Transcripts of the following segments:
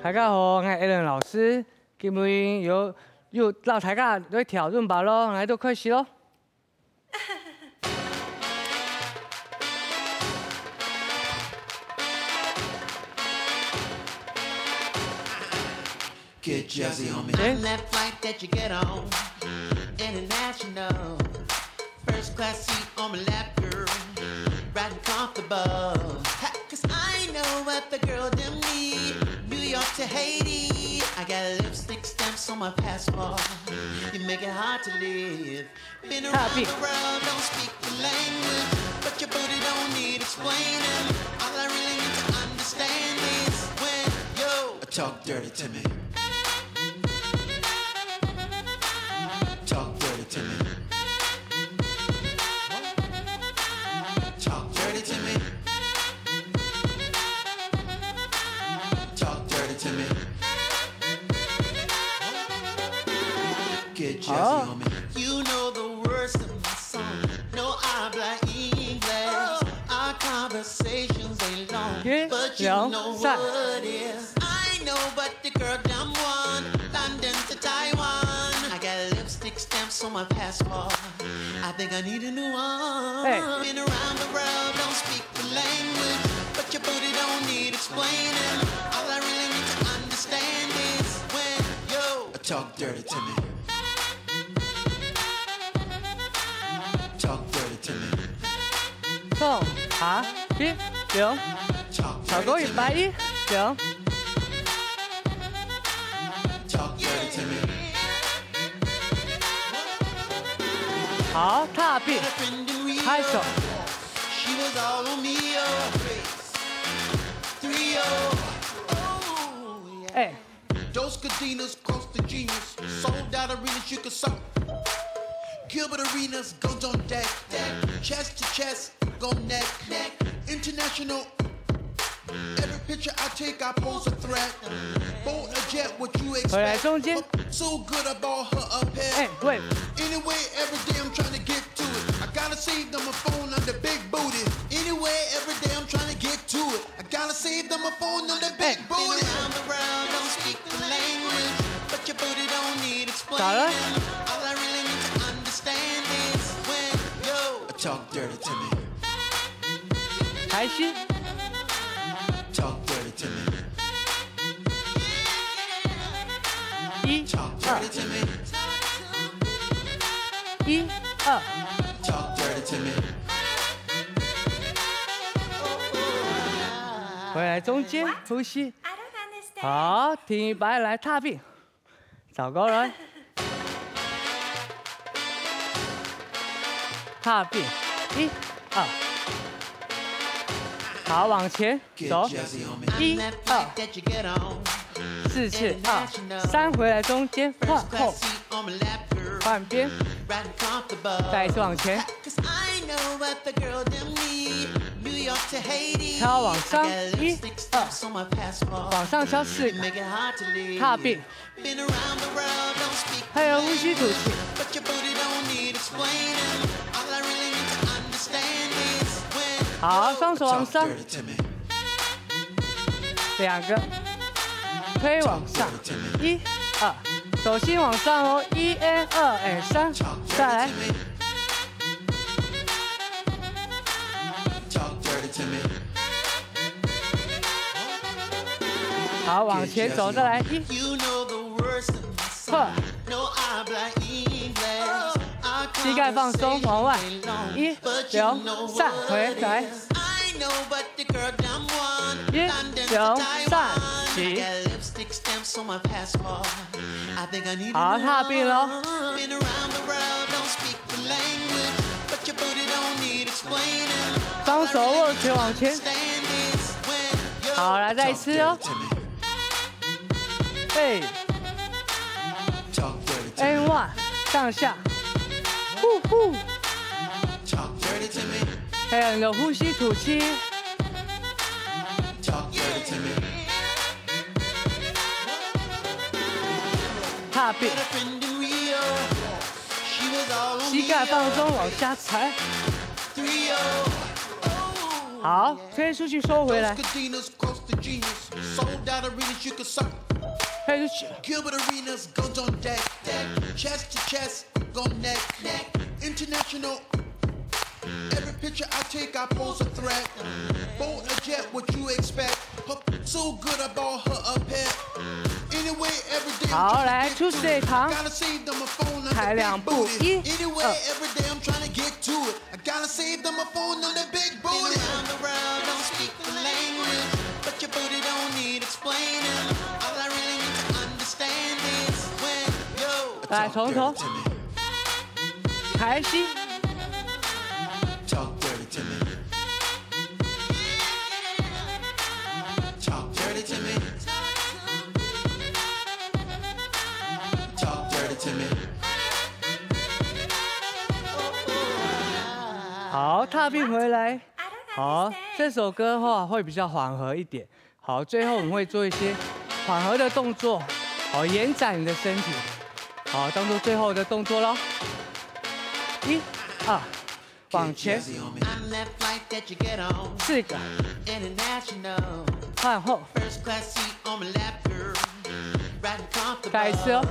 大家好，我係 Alan 老師。今日又讓大家來挑戰吧咯，來都開始咯。Get jazzy on me. On that flight that you get on, international. First class seat on my lap, girl, riding comfortable. Cause I know what the girl them need. New York to Haiti, I got lipstick stamps on my passport. You make it hard to live. Been around the world, don't speak the language, but your booty don't need explaining. All I really need to understand is when you talk dirty to me. Talk dirty to me. Talk dirty to me. Talk dirty to me. Get jazzy on me. You know the words of my song. No habla English. Our conversations ain't long, but you know what it is. I know but the girl damn one. London to Taiwan. I got lipstick stamps on my passport. I think I need a new one. Been around the world, don't speak the language, but your booty don't need explaining. All I really need to understand is when you talk dirty to me. Talk dirty to me. 送茶一零，炒狗110。Talk dirty to me. 好，踏壁，拍手。She was all on me, oh, 3-0. Oh, yeah. Dos Cadenas, close to genius. Sold out arenas, you could suck. Gilbert Arenas, guns on deck. Chest to chest, go neck. International. Every picture I take, I pose a threat. Bold a jet, what you expect? So good, I bought her a pet. Anyway, every day I'm trying to get to it. I gotta save them a phone on the big booty. Anyway, every day I'm trying to get to it. I gotta save them a phone on the big booty. Around the world, don't speak the language, but your booty don't need explaining. All I really need to understand is when you talk dirty to me. 开心。 Talk dirty to me. 1、2。 Talk dirty to me. 1、2。 Talk dirty to me. 回来中间呼吸。好，停一摆来踏壁，找个人。踏壁，1、2。 好，往前走，1、2，4次2、3，回来中间换后，换边，再一次往前，敲往上，1、2，往上敲4个，踏壁，还有呼吸吐气。 好，双手往上，2个，推往上，1、2，手心往上哦，1、2、3，再来。好，往前走，再来1、2，膝盖放松，往外，1、2、3，回来，1、2、3，起。好，踏壁喽。双手握拳往前。好，来再一次哦。And1，上下。 呼呼，还有你的呼吸吐气。踏壁，膝盖放松，往下踩。好，推出去收回来，推出去。Every picture I take, I pose a threat. Bold a jet, what you expect? So good, I bought her a pet. Anyway, every day 好，来出水塘， gotta save them a phone on 抬 the 2 big 步， booty. 1、 Anyway, every day I'm trying to get to it. I gotta save them a phone on the big booty. Around the world, don't speak the language, but your booty don't need explaining. All I really need to understand is when yo. 来从头，抬膝。 Talk dirty to me. Talk dirty to me. Talk dirty to me. 好，踏并回来。好，这首歌的话会比较缓和一点。好，最后我们会做一些缓和的动作，好，延展你的身体。好，当做最后的动作咯。1、2。 往前4个，换后，再一次哦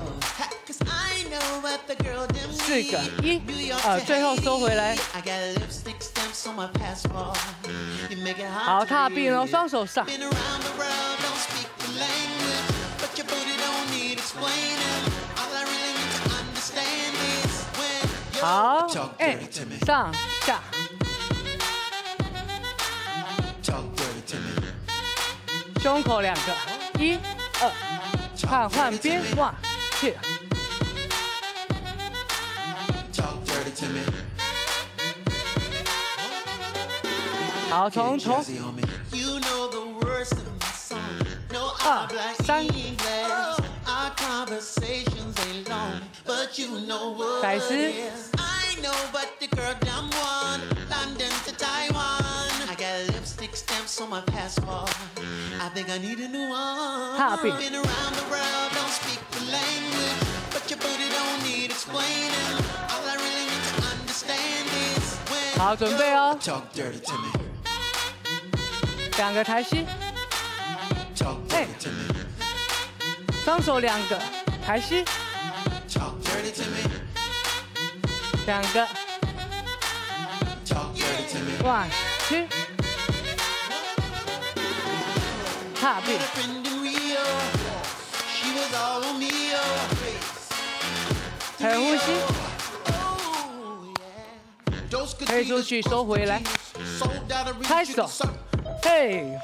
，4个，1、2，最后收回来，好，踏并哦，双手上，好，上下。 胸口2个，1、2，换边，1、2。好，从头，2、3，再一次。 Stamps on my passport. I think I need a new one. I've been around the world, don't speak the language, but your booty don't need explaining. All I really need to understand is when. 好，准备哦。Talk dirty to me. 2个抬膝。Talk dirty to me. 双手2个抬膝。Talk dirty to me. 2个。Talk dirty to me. 1、2。 踏并，很呼吸，推出去收回来，拍手，嘿。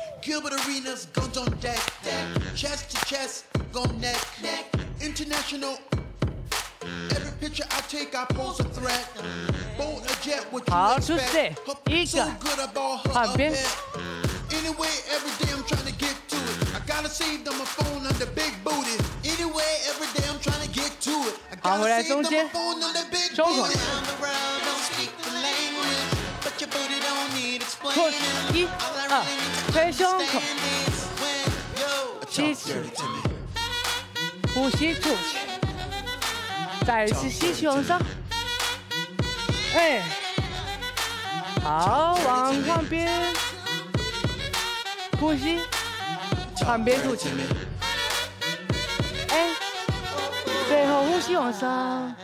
好，出水，1个，换边。 Anyway, every day I'm trying to get to it. I gotta save them a phone on the big booty. Anyway, every day I'm trying to get to it. I gotta save them a phone on the big booty. Around the world, don't speak the language, but your booty don't need explaining. 1、2，推胸口，吸气，呼吸吐气，再一次吸气往上，哎，好，往换边。 呼吸，换边吐气，哎，最后呼吸往上，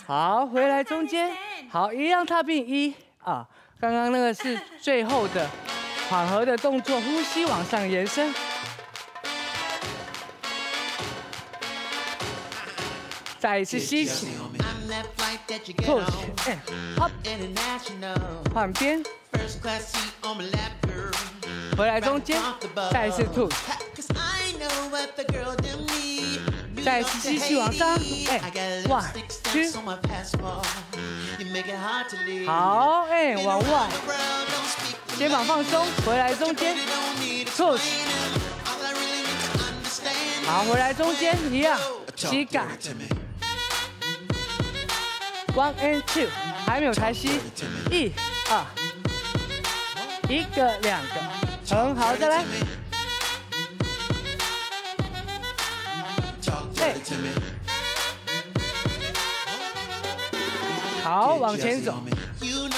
好，回来中间，好，一样踏并1、2，刚刚那个是最后的缓和的动作，呼吸往上延伸，再一次吸气，吐气，哎，好，换边。 回来中间，再一次吐，再一次吸气往上，哎，1、2，好，哎，往外，肩膀放松，回来中间，吐气，好，回来中间一样，膝盖 ，1 and 2，还没有抬膝，1、2，一个、2个。 很好，再来。哎，好，往前走。4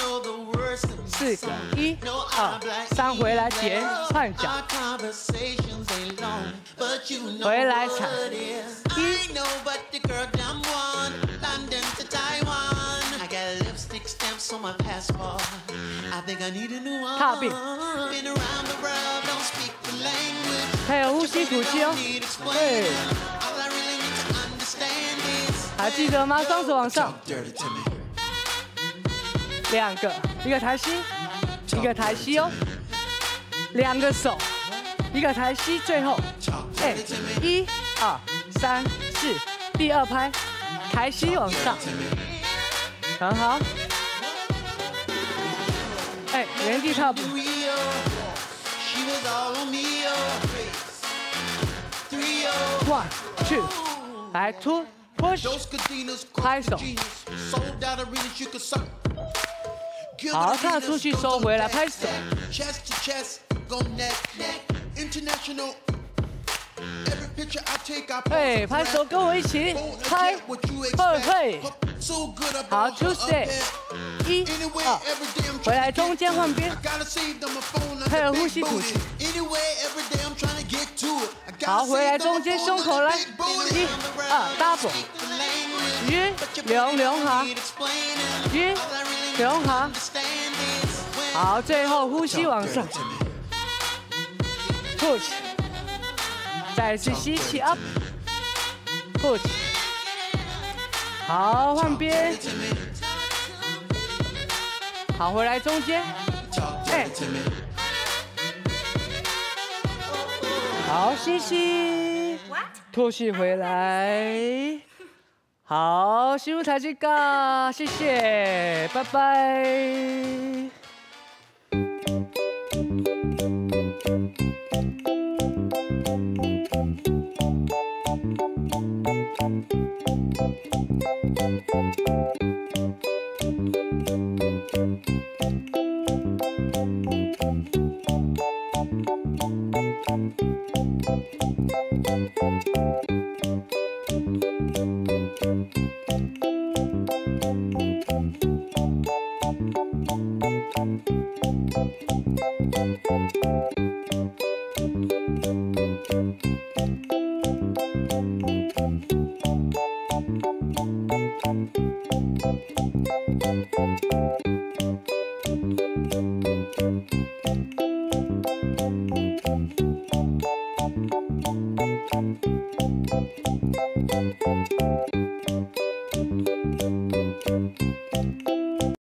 个，1、2， 2、3，回来点换脚，回来踩1。踏并，配合呼吸吐气哦。对，还记得吗？双手往上，2个，一个抬膝，一个抬膝哦。2个手，一个抬膝，最后，哎，1、2、3、4，第2拍，抬膝往上，很好。哎，原地踏步。1、2，来突 push， 拍手。好，踏出去收回来，拍手。嘿，拍手，跟我一起拍，嘿，好 ，2 step， 1、2，回来中间换边，配合呼吸吐气。好，回来中间胸口来，1、2 double， 2下，2下，好，最后呼吸往上 ，push。再次吸气 up， push， 好，换边，好，回来中间，哎，好，吸气，吐气回来，好，辛苦大家，谢谢，拜拜。